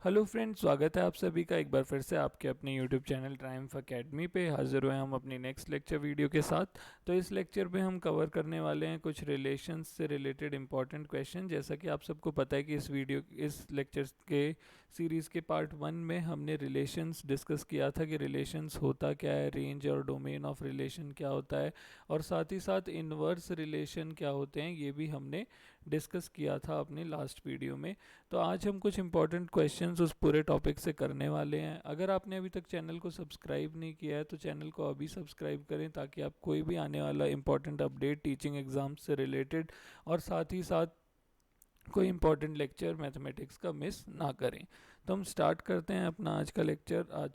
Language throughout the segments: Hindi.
हेलो फ्रेंड्स, स्वागत है आप सभी का एक बार फिर से आपके अपने यूट्यूब चैनल ट्रायम्फ एकेडमी पे हाजिर हुए हम अपनी नेक्स्ट लेक्चर वीडियो के साथ। तो इस लेक्चर पे हम कवर करने वाले हैं कुछ रिलेशंस से रिलेटेड इंपॉर्टेंट क्वेश्चन। जैसा कि आप सबको पता है कि इस लेक्चर के सीरीज़ के पार्ट 1 में हमने रिलेशंस डिस्कस किया था कि रिलेशंस होता क्या है, रेंज और डोमेन ऑफ रिलेशन क्या होता है, और साथ ही साथ इनवर्स रिलेशन क्या होते हैं ये भी हमने डिस्कस किया था अपने लास्ट वीडियो में। तो आज हम कुछ इंपॉर्टेंट क्वेश्चंस उस पूरे टॉपिक से करने वाले हैं। अगर आपने अभी तक चैनल को सब्सक्राइब नहीं किया है तो चैनल को अभी सब्सक्राइब करें ताकि आप कोई भी आने वाला इंपॉर्टेंट अपडेट टीचिंग एग्जाम से रिलेटेड और साथ ही साथ कोई इंपॉर्टेंट लेक्चर मैथमेटिक्स का मिस ना करें। तो हम स्टार्ट करते हैं अपना आज का लेक्चर आज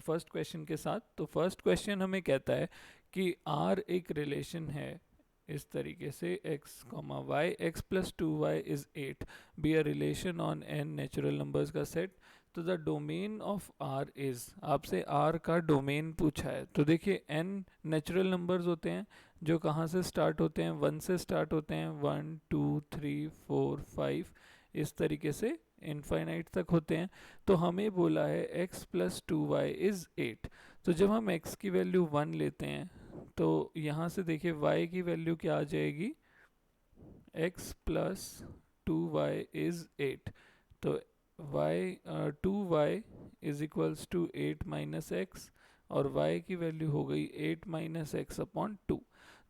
फर्स्ट क्वेश्चन के साथ। तो फर्स्ट क्वेश्चन हमें कहता है कि आर एक रिलेशन है इस तरीके से x comma y x plus 2y is 8 be a relation on n natural numbers का सेट। तो the domain of r is, आपसे r का डोमेन पूछा है। तो देखिए n नेचुरल नंबर्स होते हैं जो कहाँ से स्टार्ट होते हैं, 1 से स्टार्ट होते हैं, 1 2 3 4 5 इस तरीके से इनफाइनाइट तक होते हैं। तो हमें बोला है x प्लस 2y इज 8। तो जब हम x की वैल्यू 1 लेते हैं तो यहाँ से देखिए y की वैल्यू क्या आ जाएगी, x प्लस 2y इज 8। तो two y is equals to 8 minus x, और y की वैल्यू हो गई 8 माइनस एक्स अपॉन 2।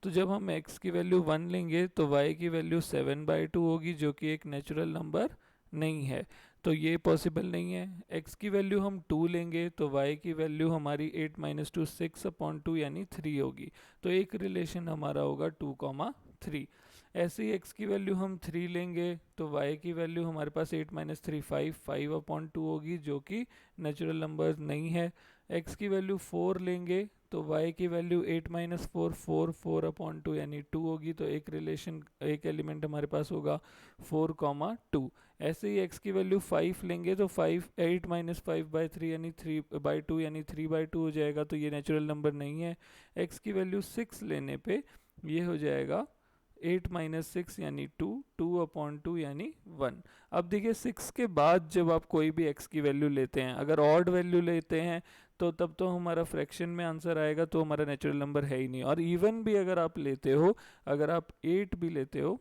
तो जब हम x की वैल्यू 1 लेंगे तो y की वैल्यू 7/2 होगी जो कि एक नेचुरल नंबर नहीं है। तो ये पॉसिबल नहीं है। x की वैल्यू हम 2 लेंगे तो y की वैल्यू हमारी 8 माइनस 2 6/2 यानी 3 होगी। तो एक रिलेशन हमारा होगा 2,3। ऐसे ही x की वैल्यू हम 3 लेंगे तो y की वैल्यू हमारे पास 8 माइनस 3 5/2 होगी जो कि नेचुरल नंबर नहीं है। x की वैल्यू 4 लेंगे तो y की वैल्यू 8 माइनस 4/2 यानी 2 होगी। तो एक एलिमेंट हमारे पास होगा 4,2। ऐसे ही x की वैल्यू 5 लेंगे तो 8 माइनस 5/3 यानी 3/2 यानी 3/2 हो जाएगा। तो ये नेचुरल नंबर नहीं है। x की वैल्यू 6 लेने पे ये हो जाएगा 8 माइनस 6 यानी 2, 2/2 यानी 1। अब देखिए 6 के बाद जब आप कोई भी x की वैल्यू लेते हैं, अगर ऑड वैल्यू लेते हैं तो तब तो हमारा फ्रैक्शन में आंसर आएगा, तो हमारा नेचुरल नंबर है ही नहीं। और इवन भी अगर आप लेते हो, अगर आप 8 भी लेते हो,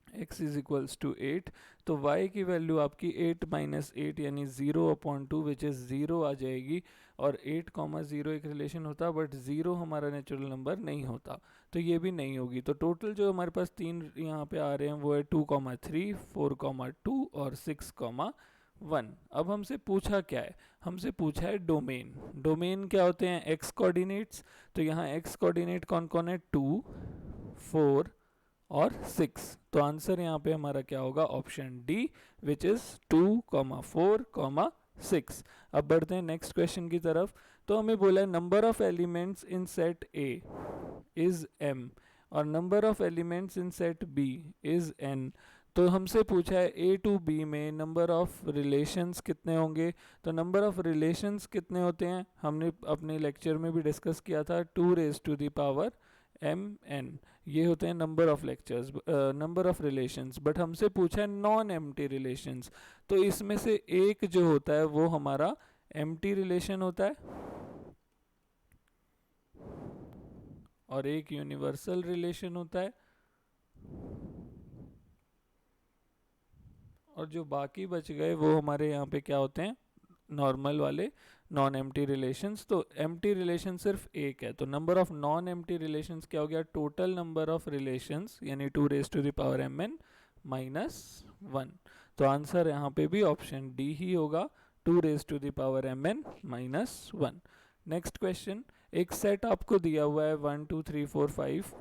x इज इक्वल्स टू 8, तो y की वैल्यू आपकी 8 माइनस 8 यानी 0/2 विच इज़ 0 आ जाएगी। और 8,0 एक रिलेशन होता बट 0 हमारा नेचुरल नंबर नहीं होता, तो ये भी नहीं होगी। तो टोटल जो हमारे पास तीन यहाँ पे आ रहे हैं वो है 2,3 4,2 और 6,1। अब हमसे पूछा क्या है, हमसे पूछा है डोमेन। डोमेन क्या होते हैं, एक्स कोऑर्डिनेट्स। तो यहाँ एक्स कोऑर्डिनेट कौन कौन है, 2 4 और 6। तो आंसर यहाँ पे हमारा क्या होगा, ऑप्शन डी विच इज 2,4,6। अब बढ़ते हैं नेक्स्ट क्वेश्चन की तरफ। तो हमें बोला है number of elements in set A is m और number of elements in set B is n। तो हमसे पूछा है ए टू बी में नंबर ऑफ रिलेशंस कितने होंगे। तो नंबर ऑफ रिलेशंस कितने होते हैं हमने अपने लेक्चर में भी डिस्कस किया था, 2 raised to the power mn। ये होते हैं number of lectures, number of relations. But हमसे पूछा है नॉन एम्प्टी रिलेशंस। तो इसमें से एक जो होता है वो हमारा एम्प्टी रिलेशन होता है और एक यूनिवर्सल रिलेशन होता है, और जो बाकी बच गए वो हमारे यहाँ पे क्या होते हैं, नॉर्मल वाले नॉन एम्प्टी रिलेशंस। तो एम्प्टी रिलेशन सिर्फ एक है। तो number of non empty relations क्या हो गया, टोटल नंबर ऑफ रिलेशंस यानी 2 raised to the power mn minus 1। तो आंसर यहाँ पे भी ऑप्शन डी ही होगा, 2 raised to the power mn minus 1। Next question, एक सेट आपको दिया हुआ है 1 2 3 4 5,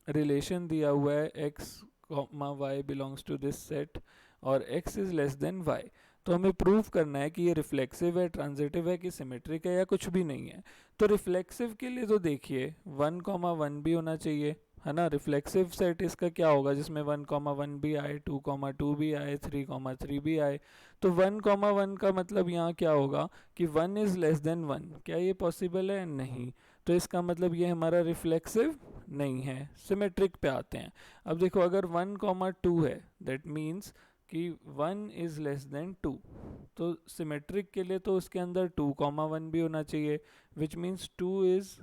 रिलेशन दिया हुआ है x y belongs to this set और x is less than y। तो हमें प्रूव करना है कि ये रिफ्लेक्सिव है, ट्रांजिटिव है कि सिमेट्रिक है या कुछ भी नहीं है। तो रिफ्लेक्सिव के लिए तो देखिए 1,1 भी होना चाहिए, है ना। रिफ्लेक्सिव सेट इसका क्या होगा जिसमें 1,1 भी आए, 2,2 भी आए, 3,3 भी आए। तो 1,1 का मतलब यहाँ क्या होगा कि 1 इज लेस देन 1। क्या ये पॉसिबल है, नहीं। तो इसका मतलब ये हमारा रिफ्लेक्सिव नहीं है। सिमेट्रिक पे आते हैं। अब देखो अगर 1,2 है दैट मीन्स कि 1 इज लेस देन 2। तो सिमेट्रिक के लिए तो उसके अंदर 2,1 भी होना चाहिए, विच मीन्स 2 इज,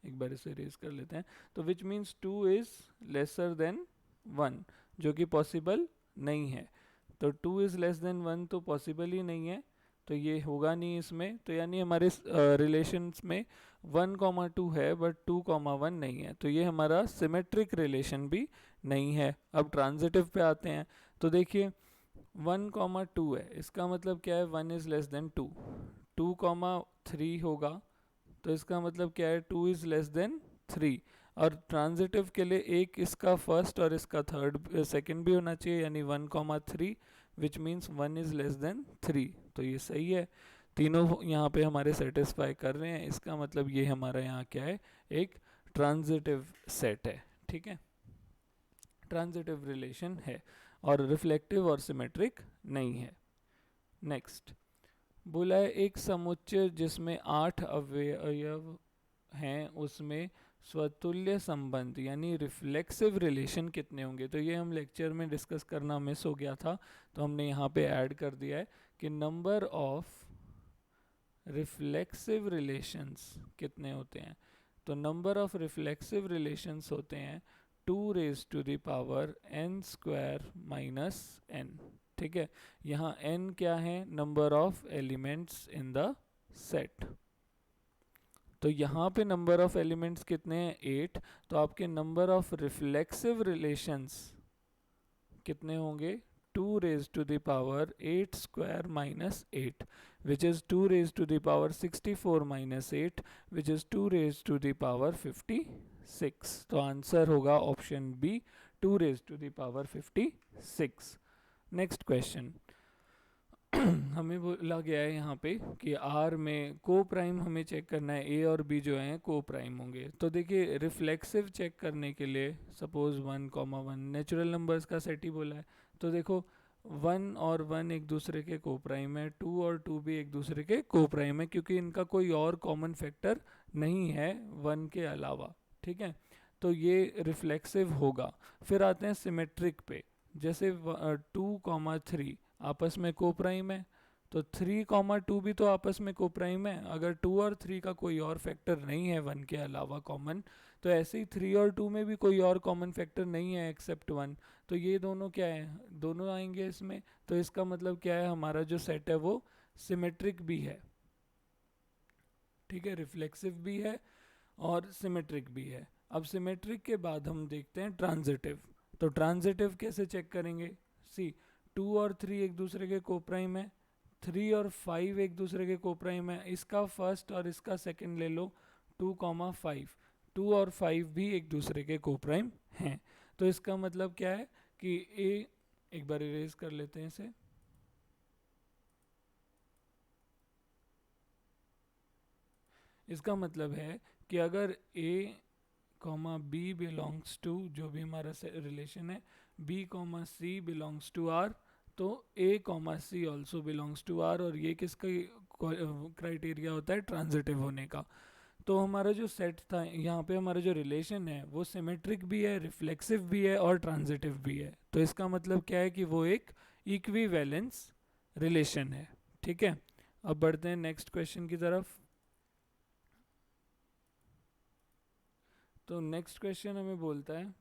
एक बार इसे रेज कर लेते हैं, तो which means 2 is lesser than 1, जो कि पॉसिबल नहीं है। तो 2 इज लेस देन 1 तो पॉसिबल ही नहीं है, तो ये होगा नहीं इसमें। तो यानी हमारे रिलेशंस में 1,2 है बट 2,1 नहीं है, तो ये हमारा सिमेट्रिक रिलेशन भी नहीं है। अब ट्रांजिटिव पे आते हैं, तो देखिए 1,2 है, इसका मतलब क्या है, 1 इज लेस देन 2। 2,3 होगा, तो इसका मतलब क्या है, 2 इज लेस देन 3। और ट्रांजिटिव के लिए एक इसका फर्स्ट और इसका थर्ड सेकंड भी होना चाहिए, यानी 1,3, which means 1 is less then 3। तो ये सही है, तीनों यहाँ पे हमारे सेटिस्फाई कर रहे हैं, इसका मतलब ये हमारा यहाँ क्या है, एक ट्रांजिटिव सेट है। ठीक है, ट्रांजिटिव रिलेशन है और रिफ्लेक्टिव और सिमेट्रिक नहीं है। नेक्स्ट बोला है एक समुच्चय जिसमें 8 अवयव हैं, उसमें स्वतुल्य संबंध यानी रिफ्लेक्सिव रिलेशन कितने होंगे। तो ये हम लेक्चर में डिस्कस करना मिस हो गया था, तो हमने यहाँ पे ऐड कर दिया है कि नंबर ऑफ रिफ्लेक्सिव रिलेशंस कितने होते हैं। तो नंबर ऑफ रिफ्लेक्सिव रिलेशंस होते हैं 2 raise to the power n square minus n। ठीक है, यहाँ n क्या है, number of elements in the set. तो यहाँ पे नंबर ऑफ एलिमेंट्स कितने हैं, 8। तो आपके नंबर ऑफ रिफ्लेक्सिव रिलेशंस कितने होंगे, 2 raise to the power 8 square minus 8, which is 2 raise to the power 64 minus 8, which is 2 raise to the power 56। तो आंसर होगा option B, 2 raise to the power 56। Next question हमें बोला गया है यहाँ पे कि आर में को प्राइम हमें चेक करना है, ए और बी जो हैं को प्राइम होंगे। तो देखिए रिफ्लेक्सिव चेक करने के लिए सपोज 1,1 नेचुरल नंबर्स का सेट ही बोला है, तो देखो 1 और 1 एक दूसरे के को प्राइम है, 2 और 2 भी एक दूसरे के को प्राइम है, क्योंकि इनका कोई और कॉमन फैक्टर नहीं है 1 के अलावा। ठीक है, तो ये रिफ्लेक्सिव होगा। फिर आते हैं सिमेट्रिक पे, जैसे 2,3 आपस में को प्राइम है, तो 3,2 भी तो आपस में को प्राइम है। अगर 2 और 3 का कोई और फैक्टर नहीं है 1 के अलावा कॉमन, तो ऐसे ही 3 और 2 में भी कोई और कॉमन फैक्टर नहीं है एक्सेप्ट 1, तो ये दोनों क्या है, दोनों आएंगे इसमें। तो इसका मतलब क्या है, हमारा जो सेट है वो सिमेट्रिक भी है। ठीक है, रिफ्लेक्सिव भी है और सिमेट्रिक भी है। अब सिमेट्रिक के बाद हम देखते हैं ट्रांजिटिव। तो ट्रांजिटिव कैसे चेक करेंगे, सी 2 और 3 एक दूसरे के को प्राइम है, 3 और 5 एक दूसरे के को प्राइम है, इसका फर्स्ट और इसका सेकंड ले लो 2,5, 2 और 5 भी एक दूसरे के को प्राइम हैं। तो इसका मतलब क्या है कि ए, एक बार इरेज कर लेते हैं इसे, इसका मतलब है कि अगर A comma B belongs to, जो भी हमारा रिलेशन है, B comma C belongs to R, तो A comma C also belongs to R, और ये किसका क्राइटेरिया होता है, ट्रांजिटिव होने का। तो हमारा जो सेट था यहाँ पे, हमारा जो रिलेशन है वो सिमेट्रिक भी है, रिफ्लेक्सिव भी है और ट्रांजिटिव भी है। तो इसका मतलब क्या है कि वो एक इक्विवेलेंस रिलेशन है। ठीक है, अब बढ़ते हैं नेक्स्ट क्वेश्चन की तरफ। तो नेक्स्ट क्वेश्चन हमें बोलता है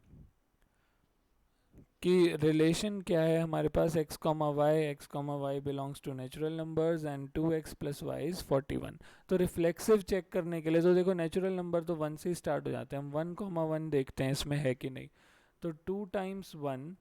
कि रिलेशन क्या है हमारे पास, x comma y belongs to natural numbers and 2x plus y is 41। तो रिफ्लेक्सिव चेक करने के लिए तो देखो नेचुरल नंबर तो 1 से ही स्टार्ट हो जाते हैं, हम 1,1 देखते हैं इसमें है कि नहीं। तो 2 टाइम्स 1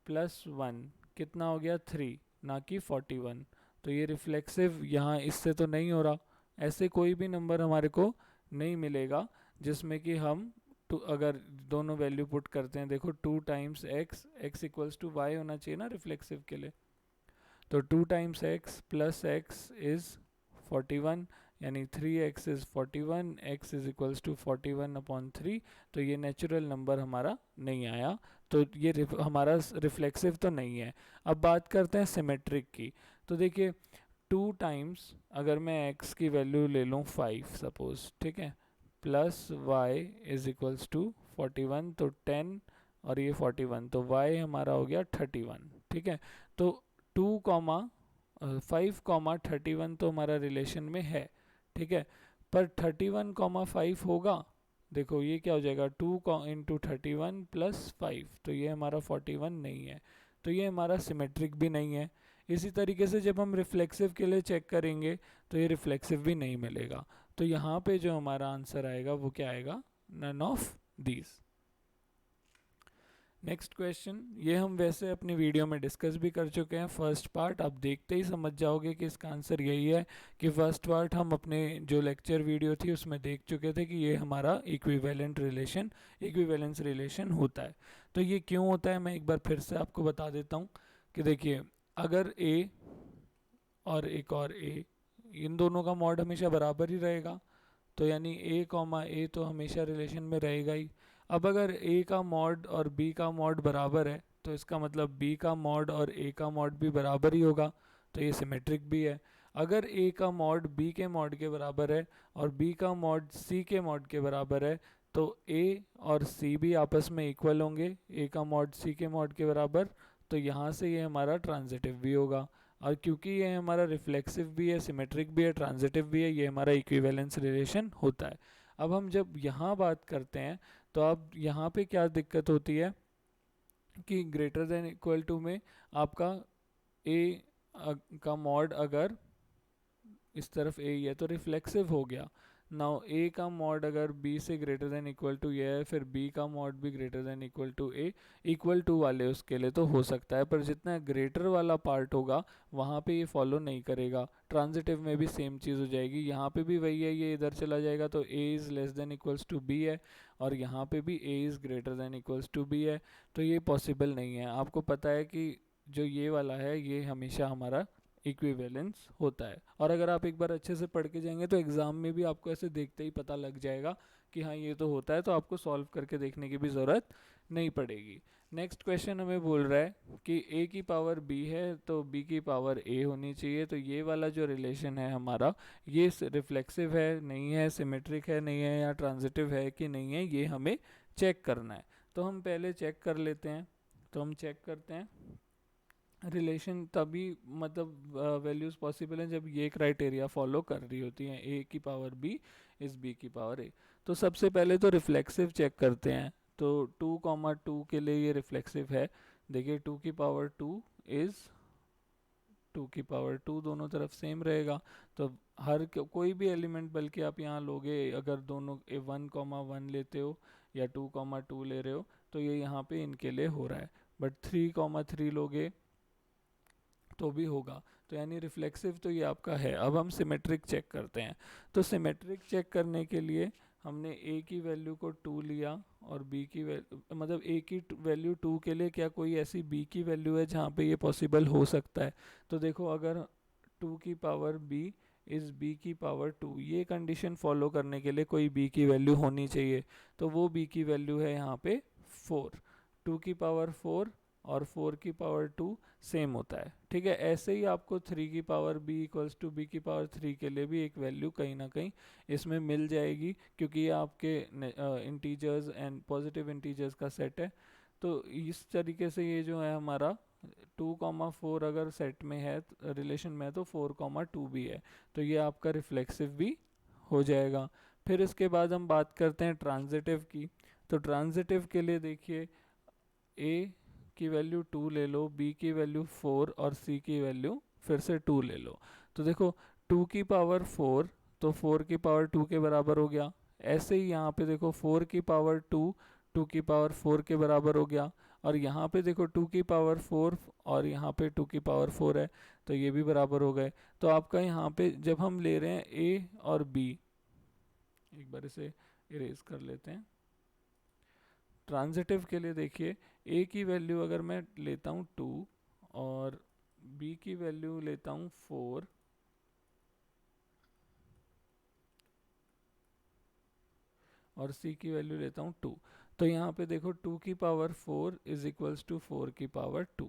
प्लस 1 कितना हो गया, 3, ना कि 41। तो ये रिफ्लेक्सिव यहाँ इससे तो नहीं हो रहा, ऐसे कोई भी नंबर हमारे को नहीं मिलेगा जिसमें कि हम अगर दोनों वैल्यू पुट करते हैं, देखो 2 times x equals to y होना चाहिए ना रिफ्लेक्सिव के लिए। तो 2 times x plus x is 41, यानी 3x is 41, x is equals to 41/3। तो ये नेचुरल नंबर हमारा नहीं आया, तो ये हमारा रिफ्लेक्सिव तो नहीं है। अब बात करते हैं सिमेट्रिक की। तो देखिए 2 टाइम्स, अगर मैं x की वैल्यू ले लूँ 5 सपोज, ठीक है, plus y is equals to 41, तो 10 और ये 41, तो y हमारा हो गया 31। ठीक है, तो 2 कॉमा 5,31 तो हमारा रिलेशन में है, ठीक है, पर 31,5 होगा, देखो ये क्या हो जाएगा 2 इंटू 31 प्लस 5, तो ये हमारा 41 नहीं है, तो ये हमारा सिमेट्रिक भी नहीं है। इसी तरीके से जब हम रिफ्लेक्सिव के लिए चेक करेंगे तो ये रिफ्लेक्सिव भी नहीं मिलेगा, तो यहाँ पे जो हमारा आंसर आएगा वो क्या आएगा, none of these. Next question, ये हम वैसे अपनी वीडियो में डिस्कस भी कर चुके हैं फर्स्ट पार्ट, आप देखते ही समझ जाओगे कि इसका आंसर यही है कि फर्स्ट पार्ट हम अपने जो लेक्चर वीडियो थी उसमें देख चुके थे कि ये हमारा इक्विवेलेंस रिलेशन होता है। तो ये क्यों होता है मैं एक बार फिर से आपको बता देता हूँ कि देखिए, अगर ए और एक और ए, इन दोनों का मॉड हमेशा बराबर ही रहेगा, तो यानी ए कॉमा ए तो हमेशा रिलेशन में रहेगा ही। अब अगर ए का मॉड और बी का मॉड बराबर है तो इसका मतलब बी का मॉड और ए का मॉड भी बराबर ही होगा, तो ये सिमेट्रिक भी है। अगर ए का मॉड बी के मॉड के बराबर है और बी का मॉड सी के मॉड के बराबर है, तो ए और सी भी आपस में इक्वल होंगे, ए का मॉड सी के मॉड के बराबर, तो यहाँ से ये हमारा ट्रांजिटिव भी होगा। और क्योंकि ये हमारा रिफ्लेक्सिव भी है, सिमेट्रिक भी है, ट्रांजिटिव भी है, ये हमारा इक्विवेलेंस रिलेशन होता है। अब हम जब यहाँ बात करते हैं तो अब यहाँ पे क्या दिक्कत होती है कि ग्रेटर देन इक्वल टू में आपका ए का मॉड अगर इस तरफ ए है तो रिफ्लेक्सिव हो गया। नाउ ए का मॉड अगर बी से ग्रेटर देन इक्वल टू ये है, फिर बी का मॉड भी greater than equal to A, equal to वाले उसके लिए तो हो सकता है, पर जितना ग्रेटर वाला पार्ट होगा वहाँ पे ये फॉलो नहीं करेगा। ट्रांजिटिव में भी सेम चीज़ हो जाएगी, यहाँ पे भी वही है, ये इधर चला जाएगा तो A is less than equals to B है, और यहाँ पे भी A is greater than equals to B है, तो ये पॉसिबल नहीं है। आपको पता है कि जो ये वाला है ये हमेशा हमारा इक्विवेलेंस होता है, और अगर आप एक बार अच्छे से पढ़ के जाएंगे तो एग्ज़ाम में भी आपको ऐसे देखते ही पता लग जाएगा कि हाँ ये तो होता है, तो आपको सॉल्व करके देखने की भी ज़रूरत नहीं पड़ेगी। नेक्स्ट क्वेश्चन हमें बोल रहा है कि a की पावर b है तो b की पावर a होनी चाहिए, तो ये वाला जो रिलेशन है हमारा, ये रिफ्लेक्सिव है नहीं है, सिमेट्रिक है नहीं है, या ट्रांजिटिव है कि नहीं है, ये हमें चेक करना है। तो हम पहले चेक कर लेते हैं, तो हम चेक करते हैं रिलेशन तभी मतलब वैल्यूज़ पॉसिबल हैं जब ये क्राइटेरिया फॉलो कर रही होती हैं, a की पावर b इज़ b की पावर a। तो सबसे पहले तो रिफ्लेक्सिव चेक करते हैं, तो 2,2 के लिए ये रिफ्लेक्सिव है। देखिए 2 की पावर 2 इज़ 2 की पावर 2, दोनों तरफ सेम रहेगा, तो हर कोई भी एलिमेंट बल्कि आप यहाँ लोगे, अगर दोनों 1,1 लेते हो या 2,2 ले रहे हो तो ये यहाँ पे इनके लिए हो रहा है, बट 3,3 लोगे तो भी होगा, तो यानी रिफ्लेक्सिव तो ये आपका है। अब हम सिमेट्रिक चेक करते हैं, तो सिमेट्रिक चेक करने के लिए हमने a की वैल्यू को 2 लिया और b की वैल्यू मतलब a की वैल्यू 2 के लिए क्या कोई ऐसी b की वैल्यू है जहाँ पे ये पॉसिबल हो सकता है। तो देखो अगर 2 की पावर b इज़ b की पावर 2, ये कंडीशन फॉलो करने के लिए कोई b की वैल्यू होनी चाहिए, तो वो b की वैल्यू है यहाँ पे 4। 2 की पावर 4 और 4 की पावर 2 सेम होता है, ठीक है। ऐसे ही आपको 3 की power b equals to b की पावर 3 के लिए भी एक वैल्यू कहीं ना कहीं इसमें मिल जाएगी, क्योंकि ये आपके इंटीजर्स एंड पॉजिटिव इंटीजर्स का सेट है। तो इस तरीके से ये जो है हमारा 2,4 अगर सेट में है रिलेशन में है तो 4,2 भी है, तो ये आपका रिफ्लेक्सिव भी हो जाएगा। फिर इसके बाद हम बात करते हैं ट्रांजिटिव की, तो ट्रांजिटिव के लिए देखिए a की वैल्यू 2 ले लो, b की वैल्यू 4 और c की वैल्यू फिर से 2 ले लो। तो देखो 2 की पावर 4 तो 4 की पावर 2 के बराबर हो गया। ऐसे ही यहाँ पे देखो 4 की पावर 2 2 की पावर 4 के बराबर हो गया, और यहाँ पे देखो 2 की पावर 4 और यहाँ पे 2 की पावर 4 है, तो ये भी बराबर हो गए। तो आपका यहाँ पे जब हम ले रहे हैं a और b, एक बार इसे इरेज कर लेते हैं। ट्रांजिटिव के लिए देखिए a की वैल्यू अगर मैं लेता हूँ 2 और b की वैल्यू लेता हूँ 4 और c की वैल्यू लेता हूँ 2, तो यहाँ पे देखो 2 की पावर 4 इज इक्वल्स टू 4 की पावर 2।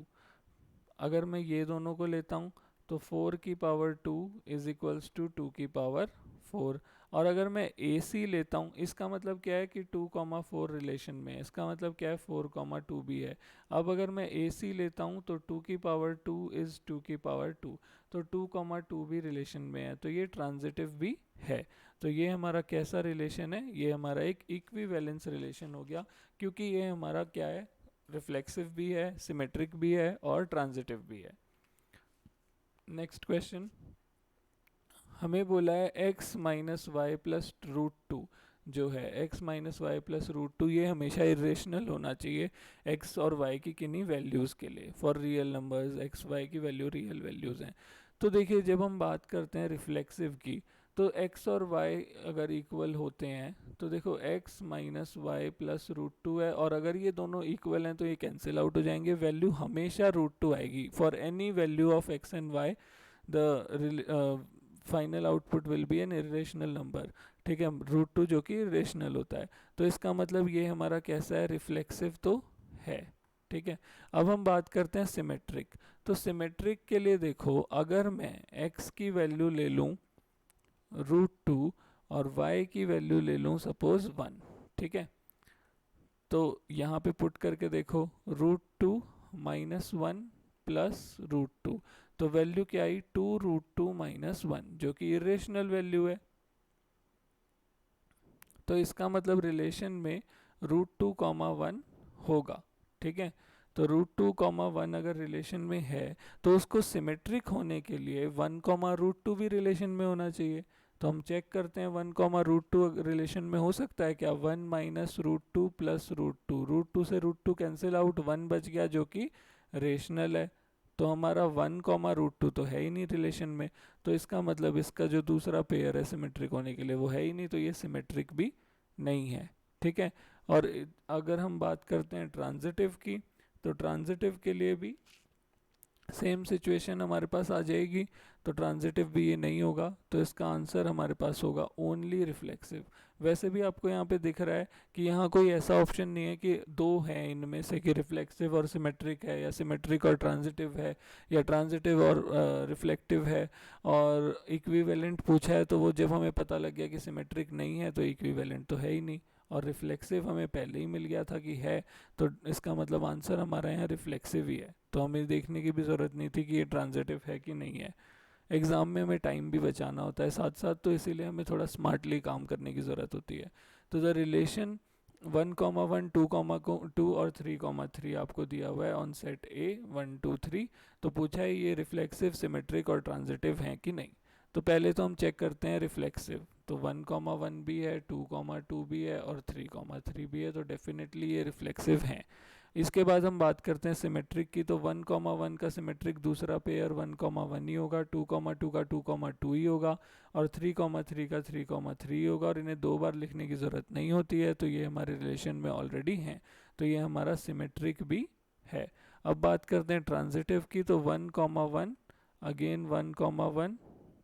अगर मैं ये दोनों को लेता हूँ तो 4 की पावर 2 इज इक्वल्स टू 2 की पावर 4। और अगर मैं ए सी लेता हूँ, इसका मतलब क्या है कि 2,4 रिलेशन में है, इसका मतलब क्या है 4,2 भी है। अब अगर मैं ए सी लेता हूँ तो 2 की पावर 2 इज़ 2 की पावर 2, तो 2,2 भी रिलेशन में है, तो ये ट्रांजिटिव भी है। तो ये हमारा कैसा रिलेशन है, ये हमारा एक इक्विवेलेंस रिलेशन हो गया, क्योंकि ये हमारा क्या है, रिफ्लेक्सिव भी है, सिमेट्रिक भी है और ट्रांजिटिव भी है। नेक्स्ट क्वेश्चन, हमें बोला है x minus y plus root two, जो है x minus y plus root two, ये हमेशा इरेशनल होना चाहिए x और y की किन्हीं वैल्यूज़ के लिए। For real numbers x y की वैल्यू रियल वैल्यूज़ हैं। तो देखिए जब हम बात करते हैं रिफ्लेक्सिव की, तो x और y अगर इक्वल होते हैं तो देखो x minus y plus root two है, और अगर ये दोनों इक्वल हैं तो ये कैंसिल आउट हो जाएंगे, वैल्यू हमेशा रूट टू आएगी। For any value of x and y the final output will be an irrational number, ठीक है, रूट टू जो कि इरेशनल होता है। तो इसका मतलब ये हमारा कैसा है, रिफ्लेक्सिव तो है, ठीक है। अब हम बात करते हैं सिमेट्रिक। तो सिमेट्रिक के लिए देखो, अगर मैं x की वैल्यू ले लूँ रूट टू और y की वैल्यू ले लूँ सपोज 1, ठीक है, तो यहाँ पे पुट करके देखो root two minus one plus root two, तो वैल्यू क्या आई, 2√2 - 1, जो कि इरेशनल वैल्यू है। तो इसका मतलब रिलेशन में √2, 1 होगा, ठीक है। तो √2, 1 अगर रिलेशन में है तो उसको सिमेट्रिक होने के लिए 1, √2 भी रिलेशन में होना चाहिए। तो हम चेक करते हैं 1, √2 रिलेशन में हो सकता है क्या, 1 minus root two plus root two से रूट टू कैंसिल आउट, 1 बच गया जो कि रेशनल है। तो हमारा 1, √2 तो है ही नहीं रिलेशन में, तो इसका मतलब इसका जो दूसरा पेयर है सिमेट्रिक होने के लिए वो है ही नहीं, तो ये सिमेट्रिक भी नहीं है, ठीक है। और अगर हम बात करते हैं ट्रांजिटिव की, तो ट्रांजिटिव के लिए भी सेम सिचुएशन हमारे पास आ जाएगी। तो ट्रांजिटिव भी ये नहीं होगा, तो इसका आंसर हमारे पास होगा ओनली रिफ्लेक्सिव। वैसे भी आपको यहाँ पे दिख रहा है कि यहाँ कोई ऐसा ऑप्शन नहीं है कि दो हैं इनमें से, कि रिफ्लेक्सिव और सिमेट्रिक है, या सिमेट्रिक और ट्रांजिटिव है, या ट्रांजिटिव और रिफ्लेक्टिव है। और इक्विवेलेंट पूछा है, तो वो जब हमें पता लग गया कि सिमेट्रिक नहीं है तो इक्विवेलेंट तो है ही नहीं, और रिफ्लेक्सिव हमें पहले ही मिल गया था कि है, तो इसका मतलब आंसर हमारा यहाँ रिफ्लेक्सिव ही है। तो हमें देखने की भी ज़रूरत नहीं थी कि ये ट्रांजिटिव है कि नहीं है। एग्ज़ाम में हमें टाइम भी बचाना होता है साथ साथ, तो इसीलिए हमें थोड़ा स्मार्टली काम करने की ज़रूरत होती है। तो द रिलेशन 1, 1, 2, और 3, 3 आपको दिया हुआ है ऑन सेट ए 1, 2, 3। तो पूछा है ये रिफ्लेक्सिव, सिमेट्रिक और ट्रांजिटिव हैं कि नहीं। तो पहले तो हम चेक करते हैं रिफ्लेक्सिव। तो 1, 1 भी है, 2, 2 भी है और 3, 3 भी है, तो डेफिनेटली ये रिफ्लेक्सिव हैं। इसके बाद हम बात करते हैं सिमेट्रिक की। तो 1, 1 का सिमेट्रिक दूसरा पेयर 1, 1 ही होगा, 2, 2 का 2, 2 ही होगा, और 3, 3 का 3, 3 होगा, और इन्हें दो बार लिखने की ज़रूरत नहीं होती है, तो ये हमारे रिलेशन में ऑलरेडी हैं, तो ये हमारा सिमेट्रिक भी है। अब बात करते हैं ट्रांजिटिव की। तो 1, 1 अगेन 1, 1,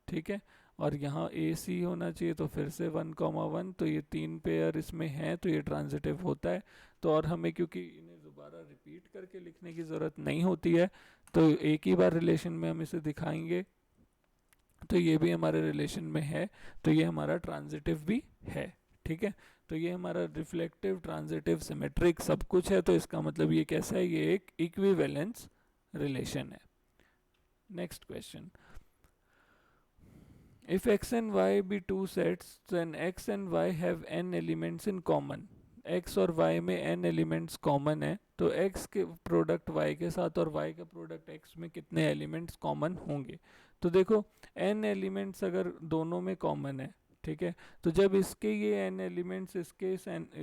ठीक है, और यहाँ ए सी होना चाहिए, तो फिर से 1, 1, तो ये तीन पेयर इसमें हैं, तो ये ट्रांजिटिव होता है। तो और हमें क्योंकि इन्हें दोबारा रिपीट करके लिखने की ज़रूरत नहीं होती है, तो एक ही बार रिलेशन में हम इसे दिखाएंगे, तो ये भी हमारे रिलेशन में है, तो ये हमारा ट्रांजिटिव भी है, ठीक है। तो ये हमारा रिफ्लेक्टिव, ट्रांजिटिव, सिमेट्रिक सब कुछ है, तो इसका मतलब ये कैसा है, ये एक इक्विवेलेंस रिलेशन है। Next question, if x and y be two sets, then x and y have n elements in common. x और y में n एलिमेंट्स कॉमन है, तो x के प्रोडक्ट y के साथ और y का प्रोडक्ट x में कितने एलिमेंट्स कॉमन होंगे। तो देखो n एलिमेंट्स अगर दोनों में कॉमन है, ठीक है, तो जब इसके ये n एलिमेंट्स इसके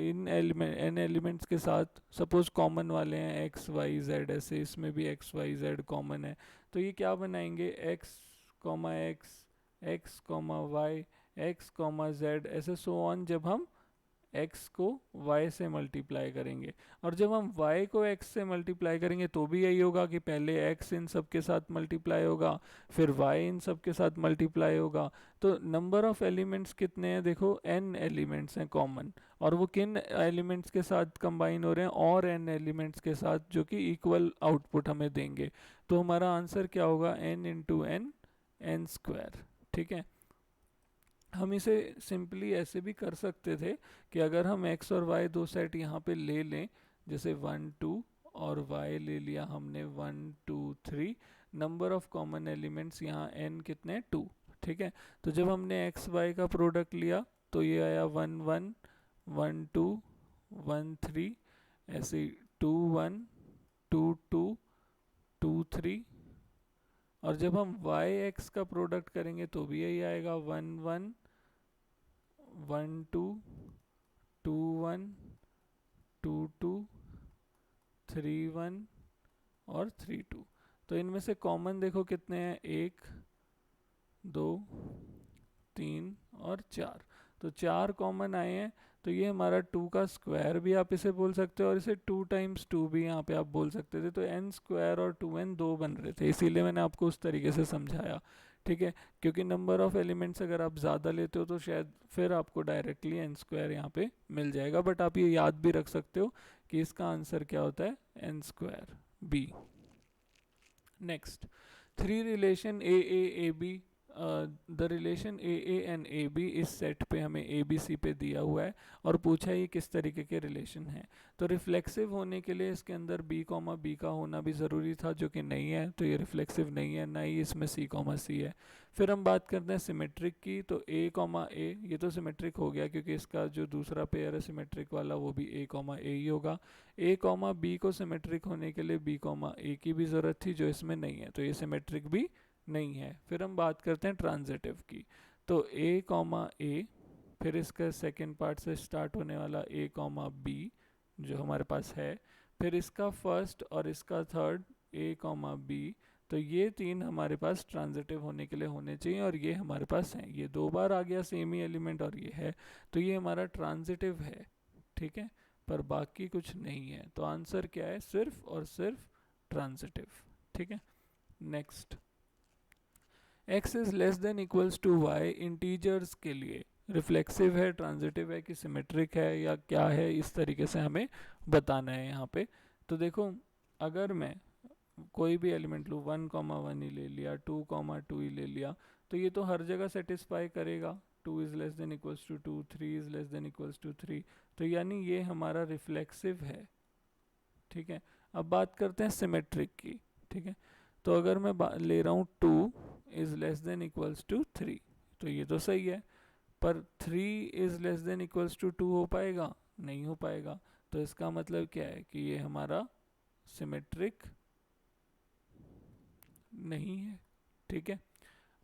इन n एलिमेंट्स के साथ सपोज कॉमन वाले हैं x y z, ऐसे इसमें भी x y z कॉमन है, तो ये क्या बनाएंगे, x, x, x, y, x, z, ऐसे सो ऑन, जब हम x को y से मल्टीप्लाई करेंगे। और जब हम y को x से मल्टीप्लाई करेंगे तो भी यही होगा कि पहले x इन सब के साथ मल्टीप्लाई होगा, फिर y इन सब के साथ मल्टीप्लाई होगा। तो नंबर ऑफ एलिमेंट्स कितने हैं, देखो n एलिमेंट्स हैं कॉमन, और वो किन एलिमेंट्स के साथ कंबाइन हो रहे हैं, और n एलिमेंट्स के साथ, जो कि इक्वल आउटपुट हमें देंगे। तो हमारा आंसर क्या होगा, n into n, n square, ठीक है। हम इसे सिंपली ऐसे भी कर सकते थे कि अगर हम x और y दो सेट यहाँ पे ले लें, जैसे 1 2 और y ले लिया हमने 1 2 3, नंबर ऑफ कॉमन एलिमेंट्स यहाँ n कितने 2, ठीक है। तो जब हमने x y का प्रोडक्ट लिया तो ये आया 1 1 1 2 1 3, ऐसे 2 1 2 2 2 3, और जब हम y x का प्रोडक्ट करेंगे तो भी यही आएगा 1 1 1 2 2 1 2 2 3 1 और 3 2। तो इनमें से कॉमन देखो कितने हैं, 1 2 3 और 4। तो 4 कॉमन आए हैं, तो ये हमारा 2 का स्क्वायर भी आप इसे बोल सकते हो, और इसे 2 टाइम्स 2 भी यहाँ पे आप बोल सकते थे। तो n स्क्वायर और 2n दो बन रहे थे, इसीलिए मैंने आपको उस तरीके से समझाया, ठीक है। क्योंकि नंबर ऑफ एलिमेंट्स अगर आप ज़्यादा लेते हो तो शायद फिर आपको डायरेक्टली n स्क्वायर यहाँ पे मिल जाएगा, बट आप ये याद भी रख सकते हो कि इसका आंसर क्या होता है, n square b। Next, three relation A B, the relation A and A B इस सेट पे हमें ए बी सी पे दिया हुआ है और पूछा है ये किस तरीके के रिलेशन है। तो रिफ्लेक्सिव होने के लिए इसके अंदर बी कॉमा बी का होना भी ज़रूरी था, जो कि नहीं है, तो ये रिफ्लेक्सिव नहीं है, ना ही इसमें सी कॉमा सी है। फिर हम बात करते हैं सिमेट्रिक की, तो ए कॉमा ए, ये तो सिमेट्रिक हो गया क्योंकि इसका जो दूसरा पेयर है सिमेट्रिक वाला वो भी ए कॉमा ए ही होगा। ए कॉमा बी को सिमेट्रिक होने के लिए बी कॉमा ए की भी ज़रूरत थी, जो इसमें नहीं है, तो ये सिमेट्रिक भी नहीं है। फिर हम बात करते हैं ट्रांजिटिव की, तो ए कॉमा ए, फिर इसका सेकेंड पार्ट से स्टार्ट होने वाला ए कॉमा बी जो हमारे पास है, फिर इसका फर्स्ट और इसका थर्ड ए कॉमा बी, तो ये तीन हमारे पास ट्रांजिटिव होने के लिए होने चाहिए, और ये हमारे पास हैं। ये दो बार आ गया सेम ही एलिमेंट और ये है, तो ये हमारा ट्रांजिटिव है, ठीक है, पर बाकी कुछ नहीं है। तो आंसर क्या है, सिर्फ और सिर्फ ट्रांजिटिव, ठीक है। Next, x is less than equals to y integers के लिए रिफ्लेक्सिव है, ट्रांजिटिव है कि सिमेट्रिक है या क्या है, इस तरीके से हमें बताना है यहाँ पे। तो देखो, अगर मैं कोई भी एलिमेंट लूँ, 1 कॉमा 1 ही ले लिया, 2 कॉमा 2 ही ले लिया, तो ये तो हर जगह सेटिस्फाई करेगा। 2 is less than equals to 2, 3 is less than equals to 3, तो यानी ये हमारा रिफ्लेक्सिव है, ठीक है। अब बात करते हैं सिमेट्रिक की, ठीक है। तो अगर मैं ले रहा हूँ 2 is less than equals to 3, तो ये तो सही है, पर 3 is less than equals to 2 हो पाएगा, नहीं हो पाएगा। तो इसका मतलब क्या है कि ये हमारा सिमेट्रिक नहीं है, ठीक है।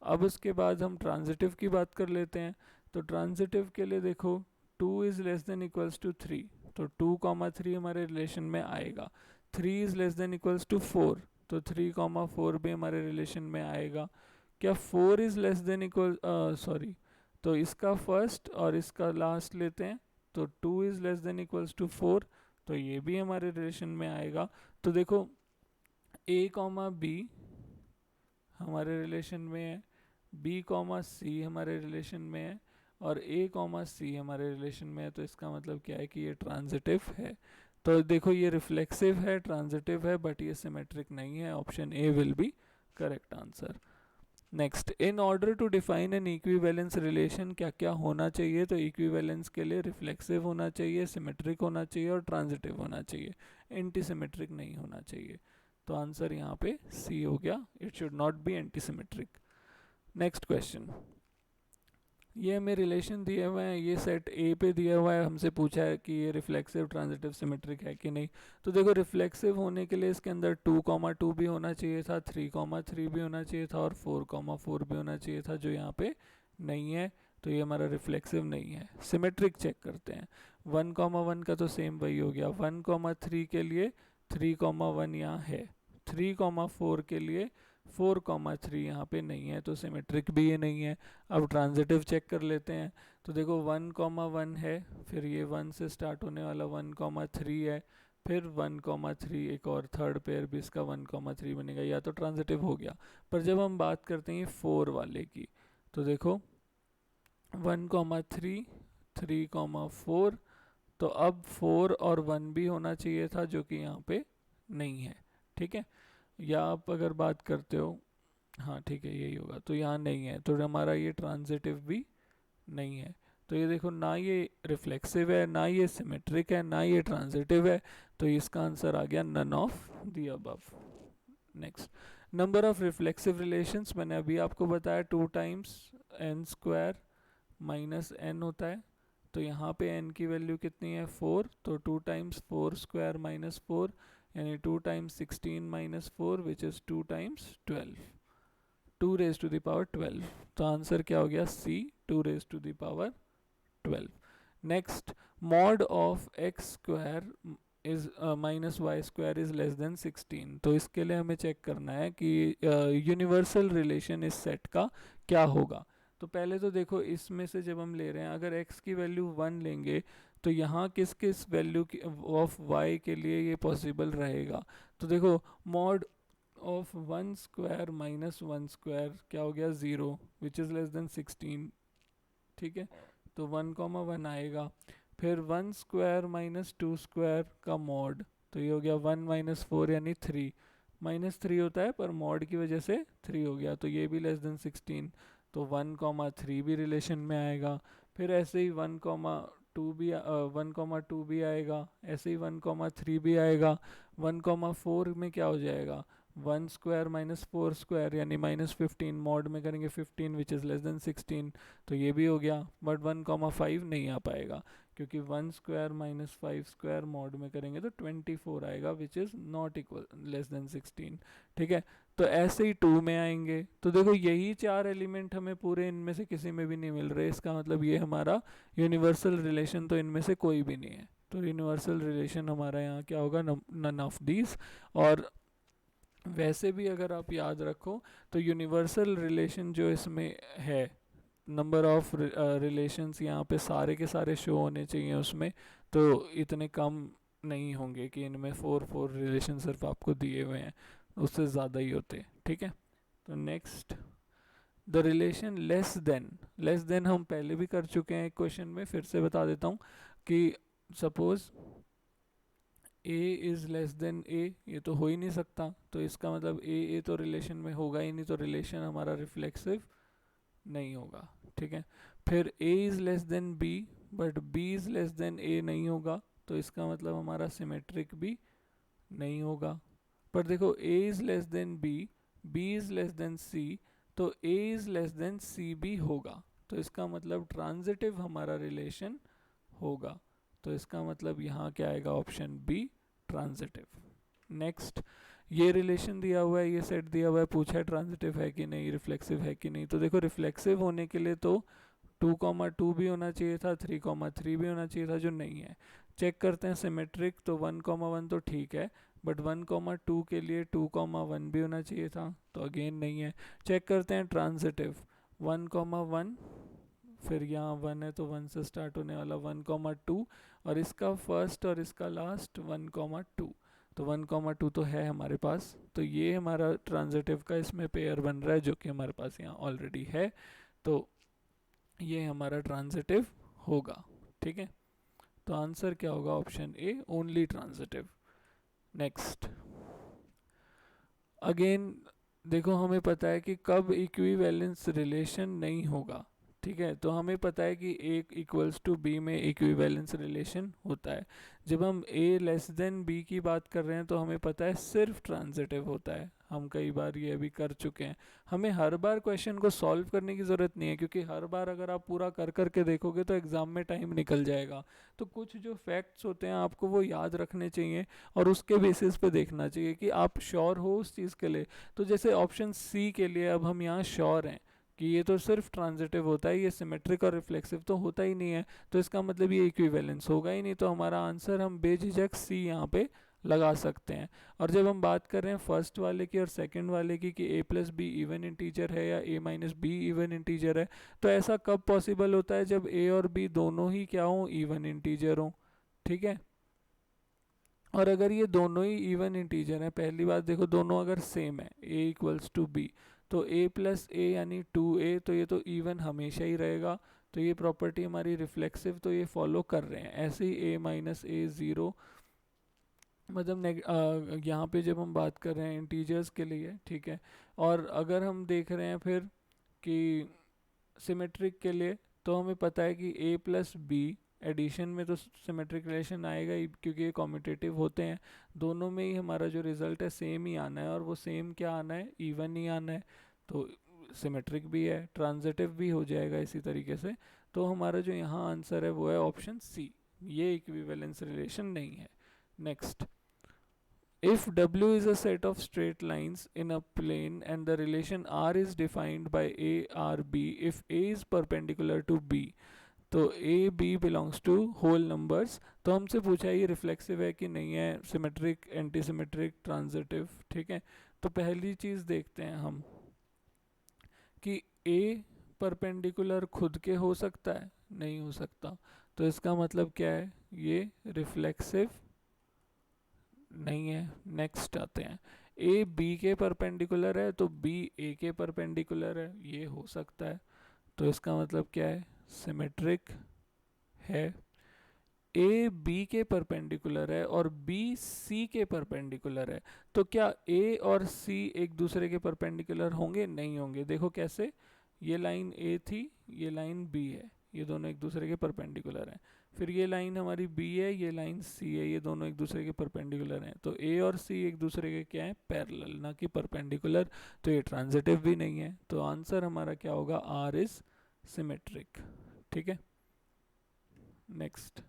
अब उसके बाद हम ट्रांजिटिव की बात कर लेते हैं। तो ट्रांजिटिव के लिए देखो, 2 is less than equals to 3, तो 2 कॉमा 3 हमारे रिलेशन में आएगा। 3 is less than equals to 4, तो 3 कॉमा 4 भी हमारे रिलेशन में आएगा। क्या 4 is less than equal, sorry, तो इसका फर्स्ट और इसका लास्ट लेते हैं, तो 2 is less than equals to 4, तो ये भी हमारे रिलेशन में आएगा। तो देखो, ए कॉमा बी हमारे रिलेशन में है, बी कॉमा सी हमारे रिलेशन में है, और ए कॉमा सी हमारे रिलेशन में है। तो इसका मतलब क्या है कि ये ट्रांजिटिव है। तो देखो, ये रिफ्लेक्सिव है, ट्रांजिटिव है, बट ये सिमेट्रिक नहीं है। Option A will be correct answer. Next, in order to define an equivalence relation क्या क्या होना चाहिए। तो इक्विवेलेंस के लिए रिफ्लेक्सिव होना चाहिए, सिमेट्रिक होना चाहिए और ट्रांजिटिव होना चाहिए, एंटी सिमेट्रिक नहीं होना चाहिए। तो आंसर यहाँ पे सी हो गया, it should not be anti symmetric. Next question, ये हमें रिलेशन दिए हुए हैं, ये सेट ए पे दिया हुआ है, हमसे पूछा है कि ये रिफ्लेक्सिव ट्रांजिटिव सिमेट्रिक है कि नहीं। तो देखो, रिफ्लेक्सिव होने के लिए इसके अंदर 2 कॉमा 2 भी होना चाहिए था, 3 कॉमा 3 भी होना चाहिए था, और 4 कॉमा 4 भी होना चाहिए था, जो यहाँ पे नहीं है। तो ये हमारा रिफ्लेक्सिव नहीं है। सिमेट्रिक चेक करते हैं, 1 कॉमा 1 का तो सेम वही हो गया। 1 कॉमा 3 के लिए 3 कॉमा 1 यहाँ है, 3 कॉमा 4 के लिए 4 कॉमा 3 यहाँ पे नहीं है, तो सिमेट्रिक भी ये नहीं है। अब ट्रांजिटिव चेक कर लेते हैं। तो देखो, 1 कॉमा 1 है, फिर ये 1 से स्टार्ट होने वाला 1 कॉमा 3 है, फिर 1 कॉमा 3, एक और थर्ड पेयर भी इसका 1 कॉमा 3 बनेगा, या तो ट्रांजिटिव हो गया। पर जब हम बात करते हैं 4 वाले की, तो देखो 1 कॉमा 3, 3 कॉमा 4, तो अब 4 और 1 भी होना चाहिए था, जो कि यहाँ पे नहीं है, ठीक है। या आप अगर बात करते हो, हाँ ठीक है, यही होगा, तो यहाँ नहीं है, तो हमारा ये ट्रांजिटिव भी नहीं है। तो ये देखो ना ये रिफ्लेक्सिव है, ना ये सिमेट्रिक है, ना ये ट्रांजिटिव है, तो इसका आंसर आ गया none of the above. Next, number of reflexive relations मैंने अभी आपको बताया 2 times n square minus n होता है। तो यहाँ पे n की वैल्यू कितनी है 4, तो 2 टाइम्स 4 स्क्वायर माइनस 4 यानी 2 times 16 minus 4 which is 2 times 12, 2 raise to the power 12। तो आंसर क्या हो गया C, 2 raise to the power 12। Next, mod of x square is minus y square is less than 16। तो इसके लिए हमें चेक करना है कि यूनिवर्सल रिलेशन इस सेट का क्या होगा। तो पहले तो देखो इसमें से जब हम ले रहे हैं, अगर x की वैल्यू 1 लेंगे तो यहाँ किस किस वैल्यू की ऑफ y के लिए ये पॉसिबल रहेगा। तो देखो mod of 1 square minus 1 square क्या हो गया 0 विच इज़ लेस देन 16, ठीक है। तो 1, 1 आएगा। फिर 1 स्क्वायर माइनस 2 स्क्वायर का मॉड, तो ये हो गया 1 माइनस 4 यानी 3, -3 होता है पर मॉड की वजह से 3 हो गया, तो ये भी लेस देन 16, तो 1, 3 भी रिलेशन में आएगा। फिर ऐसे ही 1, 2 भी 1, 2 भी आएगा, ऐसे ही 1, 3 भी आएगा। 1, 4 में क्या हो जाएगा 1 स्क्वायर माइनस 4 स्क्वायर यानी -15, मॉड में करेंगे 15 विच इज़ लेस देन 16, तो ये भी हो गया। बट 1, 5 नहीं आ पाएगा क्योंकि 1 स्क्वायर माइनस 5 स्क्वायर मॉड में करेंगे तो 24 आएगा which is not equal less than 16, ठीक है। तो ऐसे ही 2 में आएंगे। तो देखो यही 4 एलिमेंट हमें पूरे इनमें से किसी में भी नहीं मिल रहे, इसका मतलब ये हमारा यूनिवर्सल रिलेशन तो इनमें से कोई भी नहीं है। तो यूनिवर्सल रिलेशन हमारा यहाँ क्या होगा नन ऑफ दीज। और वैसे भी अगर आप याद रखो तो यूनिवर्सल रिलेशन जो इसमें है, नंबर ऑफ रिलेशंस यहाँ पे सारे के सारे शो होने चाहिए उसमें, तो इतने कम नहीं होंगे कि इनमें 4 रिलेशन सिर्फ आपको दिए हुए हैं, उससे ज़्यादा ही होते, ठीक है। तो next, the relation less than हम पहले भी कर चुके हैं एक क्वेश्चन में, फिर से बता देता हूँ कि suppose a is less then a, ये तो हो ही नहीं सकता, तो इसका मतलब a तो रिलेशन में होगा ही नहीं, तो रिलेशन हमारा रिफ्लेक्सिव नहीं होगा, ठीक है। फिर a is less then b, but b is less then a नहीं होगा, तो इसका मतलब हमारा सिमेट्रिक भी नहीं होगा। पर देखो a is less then b, b is less then c, तो a is less then c भी होगा, तो इसका मतलब ट्रांजिटिव हमारा रिलेशन होगा। तो इसका मतलब यहाँ क्या आएगा ऑप्शन बी, ट्रांजिटिव। नेक्स्ट, ये रिलेशन दिया हुआ है, ये सेट दिया हुआ है, पूछा है ट्रांजिटिव है कि नहीं, रिफ्लेक्सिव है कि नहीं। तो देखो रिफ्लेक्सिव होने के लिए तो 2, 2 भी होना चाहिए था, 3, 3 भी होना चाहिए था, जो नहीं है। चेक करते हैं सिमेट्रिक, तो 1, 1 तो ठीक है, बट 1, 2 के लिए 2, 1 भी होना चाहिए था, तो अगेन नहीं है। चेक करते हैं ट्रांजिटिव, 1, 1, फिर यहाँ 1 है तो 1 से स्टार्ट होने वाला 1, 2, और इसका फर्स्ट और इसका लास्ट 1, 2, तो 1, 2 तो है हमारे पास, तो ये हमारा ट्रांजिटिव का इसमें पेयर बन रहा है जो कि हमारे पास यहाँ ऑलरेडी है, तो ये हमारा ट्रांजिटिव होगा, ठीक है। तो आंसर क्या होगा option A, only transitive. Next, again देखो हमें पता है कि कब इक्विवेलेंस रिलेशन नहीं होगा, ठीक है। तो हमें पता है कि ए इक्वल्स टू बी में इक्विवेलेंस रिलेशन होता है। जब हम ए लेस देन बी की बात कर रहे हैं तो हमें पता है सिर्फ ट्रांजिटिव होता है, हम कई बार ये भी कर चुके हैं। हमें हर बार क्वेश्चन को सॉल्व करने की ज़रूरत नहीं है, क्योंकि हर बार अगर आप पूरा कर करके देखोगे तो एग्ज़ाम में टाइम निकल जाएगा। तो कुछ जो फैक्ट्स होते हैं आपको वो याद रखने चाहिए और उसके बेसिस पे देखना चाहिए कि आप श्योर हो उस चीज़ के लिए। तो जैसे ऑप्शन सी के लिए अब हम यहाँ श्योर हैं कि ये तो सिर्फ ट्रांजिटिव होता है, ये सिमेट्रिक और रिफ्लेक्सिव तो होता ही नहीं है, तो इसका मतलब ये इक्विवेलेंस होगा ही नहीं, तो हमारा आंसर हम बेझिझक सी यहाँ पे लगा सकते हैं। और जब हम बात कर रहे हैं फर्स्ट वाले की और सेकंड वाले की कि a plus be even integer है या a minus be even integer है, तो ऐसा कब पॉसिबल होता है जब a और b दोनों ही क्या हों, इवन इंटीजर हों, ठीक है। और अगर ये दोनों ही इवन इंटीजर हैं, पहली बात देखो दोनों अगर सेम है a इक्वल्स टू बी, तो a प्लस ए यानी 2a, तो ये तो इवन हमेशा ही रहेगा, तो ये प्रॉपर्टी हमारी रिफ्लेक्सिव तो ये फॉलो कर रहे हैं। ऐसे ही a माइनस ए ज़ीरो, मतलब यहाँ पे जब हम बात कर रहे हैं इंटीजर्स के लिए, ठीक है। और अगर हम देख रहे हैं फिर कि सिमेट्रिक के लिए, तो हमें पता है कि a प्लस बी एडिशन में तो सिमेट्रिक रिलेशन आएगा ही, क्योंकि ये कॉम्यूटेटिव होते हैं। दोनों में ही हमारा जो रिजल्ट है सेम ही आना है, और वो सेम क्या आना है, इवन ही आना है। तो सिमेट्रिक भी है, ट्रांजिटिव भी हो जाएगा इसी तरीके से। तो हमारा जो यहाँ आंसर है वो है ऑप्शन सी, ये इक्विवेलेंस रिलेशन नहीं है। Next, if W is a set of straight lines in a plane and the relation R is defined by A R B if A is perpendicular to B, तो A B belongs to whole numbers। तो हमसे पूछा है ये रिफ्लेक्सिव है कि नहीं है, सिमेट्रिक, एंटी सिमेट्रिक, ट्रांजिटिव, ठीक है। तो पहली चीज़ देखते हैं हम कि A परपेंडिकुलर खुद के हो सकता है, नहीं हो सकता। तो इसका मतलब क्या है, ये रिफ्लेक्सिव नहीं है। नेक्स्ट आते हैं, ए बी के परपेंडिकुलर है तो बी ए के परपेंडिकुलर है, ये हो सकता है। तो इसका मतलब क्या है, सिमेट्रिक है। ए बी के परपेंडिकुलर है और बी सी के परपेंडिकुलर है, तो क्या ए और सी एक दूसरे के परपेंडिकुलर होंगे, नहीं होंगे। देखो कैसे, ये लाइन ए थी, ये लाइन बी है, ये दोनों एक दूसरे के परपेंडिकुलर हैं। फिर ये लाइन हमारी बी है, ये लाइन सी है, ये दोनों एक दूसरे के परपेंडिकुलर हैं। तो ए और सी एक दूसरे के क्या है, पैरेलल, ना कि परपेंडिकुलर। तो ये ट्रांजिटिव भी नहीं है। तो आंसर हमारा क्या होगा, आर इज सिमेट्रिक। ठीक है। नेक्स्ट,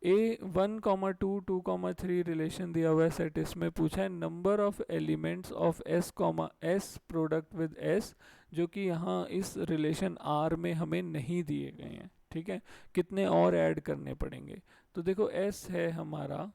ए 1,2,2,3 रिलेशन दिया हुआ है सेट, इसमें पूछा है number of elements of S product with S, जो कि यहाँ इस रिलेशन आर में हमें नहीं दिए गए हैं। ठीक है, कितने और ऐड करने पड़ेंगे। तो देखो एस है हमारा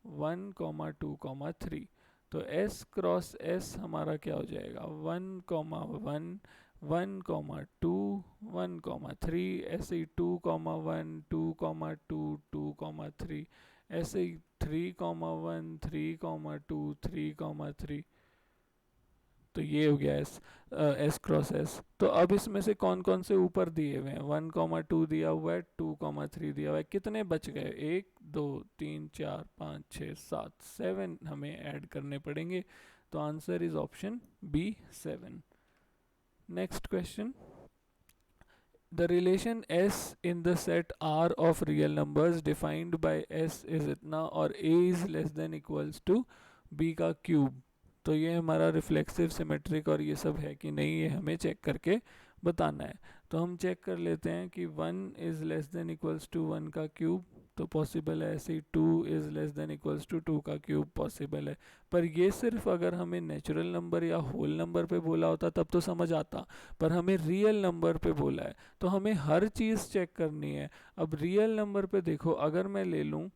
1,2,3, तो एस क्रॉस एस हमारा क्या हो जाएगा, 1,1, 1,2, 1,3, ऐसे ही 2,1, 2,2, 2,3, ऐसे ही 3,1, 3,2, 3,3। तो ये हो गया एस, एस क्रॉस एस। तो अब इसमें से कौन कौन से ऊपर दिए हुए हैं, 1,2 दिया हुआ है, 2,3 दिया हुआ है, कितने बच गए, 1, 2, 3, 4, 5, 6, 7, 7 हमें ऐड करने पड़ेंगे। तो answer is option B, 7। Next question, the relation S in the set R of real numbers defined by S is इतना और A is less than equals to B का क्यूब। तो ये हमारा रिफ्लेक्सिव, सिमेट्रिक और ये सब है कि नहीं, ये हमें चेक करके बताना है। तो हम चेक कर लेते हैं कि 1 is less than equals to 1 का क्यूब, तो पॉसिबल है। ऐसे ही 2 is less than equals to 2 का क्यूब, पॉसिबल है। पर ये सिर्फ अगर हमें नेचुरल नंबर या होल नंबर पे बोला होता तब तो समझ आता, पर हमें रियल नंबर पे बोला है, तो हमें हर चीज़ चेक करनी है। अब रियल नंबर पे देखो, अगर मैं ले लूँ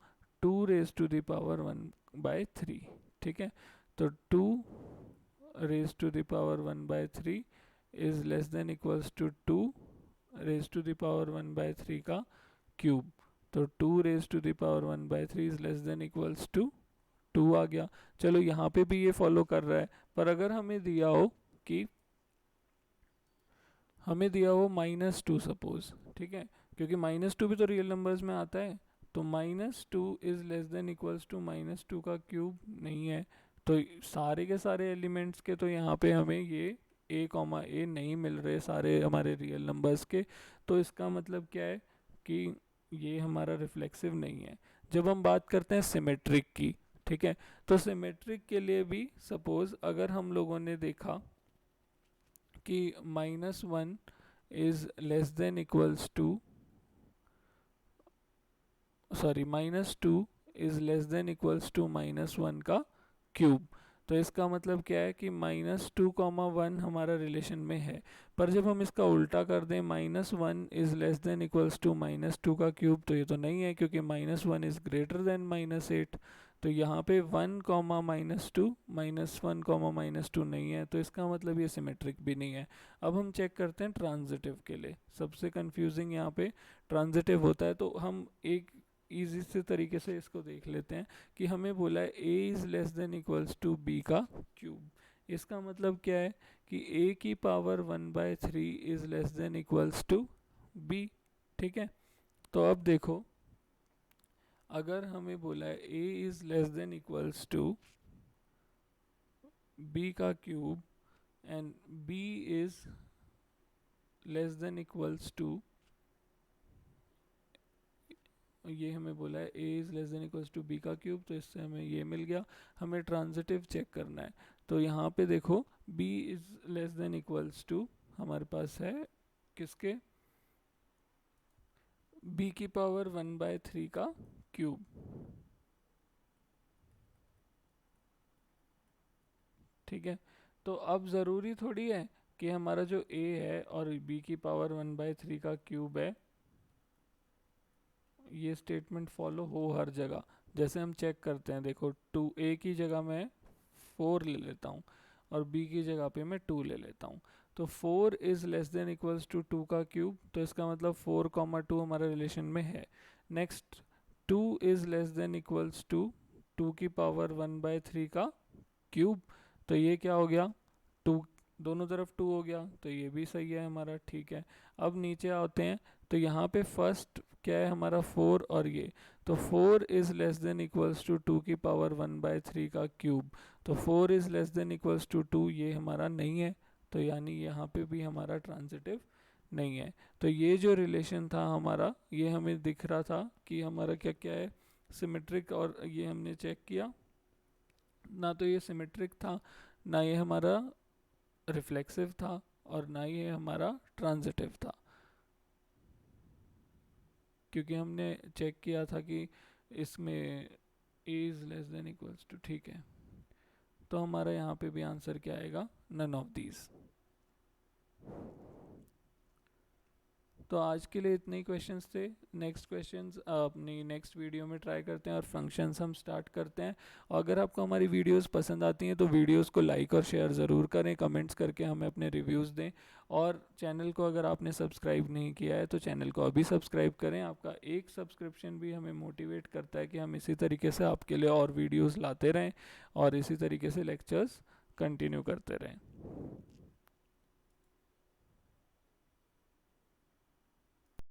2 रेज टू द पावर 1/3, ठीक है, तो 2 raise to the power 1/3 is less than equals to 2 raise to the power 1/3 का क्यूब। तो 2 raise to the power 1/3 is less than equals to 2 आ गया। चलो यहाँ पे भी ये फॉलो कर रहा है, पर अगर हमें दिया हो कि हमें दिया हो -2 सपोज, ठीक है, क्योंकि -2 भी तो रियल नंबर्स में आता है। तो -2 is less than equals to -2 का क्यूब नहीं है। तो सारे के सारे एलिमेंट्स के तो यहाँ पे हमें ये a, नहीं मिल रहे सारे हमारे रियल नंबर्स के। तो इसका मतलब क्या है कि ये हमारा रिफ्लेक्सिव नहीं है। जब हम बात करते हैं सिमेट्रिक की, ठीक है, तो सिमेट्रिक के लिए भी सपोज अगर हम लोगों ने देखा कि -1 is less than equals to, sorry, -2 is less than equals to -1 का क्यूब। तो इसका मतलब क्या है कि -2,1 हमारा रिलेशन में है। पर जब हम इसका उल्टा कर दें, -1 is less than equals to -2 का क्यूब, तो ये तो नहीं है, क्योंकि -1 इज ग्रेटर देन -8। तो यहाँ पे 1, -2, -1, -2 नहीं है, तो इसका मतलब ये सिमेट्रिक भी नहीं है। अब हम चेक करते हैं ट्रांजिटिव के लिए। सबसे कंफ्यूजिंग यहाँ पे ट्रांजिटिव होता है, तो हम एक ईजी से तरीके से इसको देख लेते हैं कि हमें बोला है a is less than equals to b का क्यूब। इसका मतलब क्या है कि a की power 1/3 is less than equals to b। ठीक है, तो अब देखो, अगर हमें बोला है a is less than equals to b का cube and b is less than equals to, ये हमें बोला है a is less than equals to b का क्यूब, तो इससे हमें ये मिल गया। हमें ट्रांजिटिव चेक करना है, तो यहाँ पे देखो b is less than equals to हमारे पास है किसके, b की पावर 1/3 का क्यूब। ठीक है, तो अब ज़रूरी थोड़ी है कि हमारा जो a है और b की पावर 1/3 का क्यूब है, ये स्टेटमेंट फॉलो हो हर जगह। जैसे हम चेक करते हैं, देखो 2a की जगह मैं 4 ले लेता हूँ और b की जगह पे मैं 2 ले लेता हूँ, तो 4 is less than equals to 2 का क्यूब, तो इसका मतलब 4, 2 हमारे रिलेशन में है। Next 2 is less than equals to 2 की पावर 1/3 का क्यूब, तो ये क्या हो गया, 2 दोनों तरफ 2 हो गया, तो ये भी सही है हमारा। ठीक है, अब नीचे आते हैं, तो यहाँ पे फर्स्ट क्या है हमारा 4 और ये, तो 4 is less than equals to 2 की पावर 1/3 का क्यूब, तो 4 is less than equals to 2 ये हमारा नहीं है, तो यानी यहाँ पे भी हमारा ट्रांजिटिव नहीं है। तो ये जो रिलेशन था हमारा, ये हमें दिख रहा था कि हमारा क्या क्या है, सिमेट्रिक, और ये हमने चेक किया ना, तो ये सिमेट्रिक था, ना ये हमारा रिफ्लेक्सिव था, और ना ये हमारा ट्रांजिटिव था, क्योंकि हमने चेक किया था कि इसमें a is less than equals to. ठीक है, तो हमारा यहाँ पे भी आंसर क्या आएगा, नन ऑफ दीज। तो आज के लिए इतने ही क्वेश्चंस थे। नेक्स्ट क्वेश्चंस अपनी नेक्स्ट वीडियो में ट्राई करते हैं और फंक्शंस हम स्टार्ट करते हैं। और अगर आपको हमारी वीडियोस पसंद आती हैं तो वीडियोस को लाइक और शेयर ज़रूर करें, कमेंट्स करके हमें अपने रिव्यूज़ दें, और चैनल को अगर आपने सब्सक्राइब नहीं किया है तो चैनल को अभी सब्सक्राइब करें। आपका एक सब्सक्रिप्शन भी हमें मोटिवेट करता है कि हम इसी तरीके से आपके लिए और वीडियोज़ लाते रहें और इसी तरीके से लेक्चर्स कंटिन्यू करते रहें।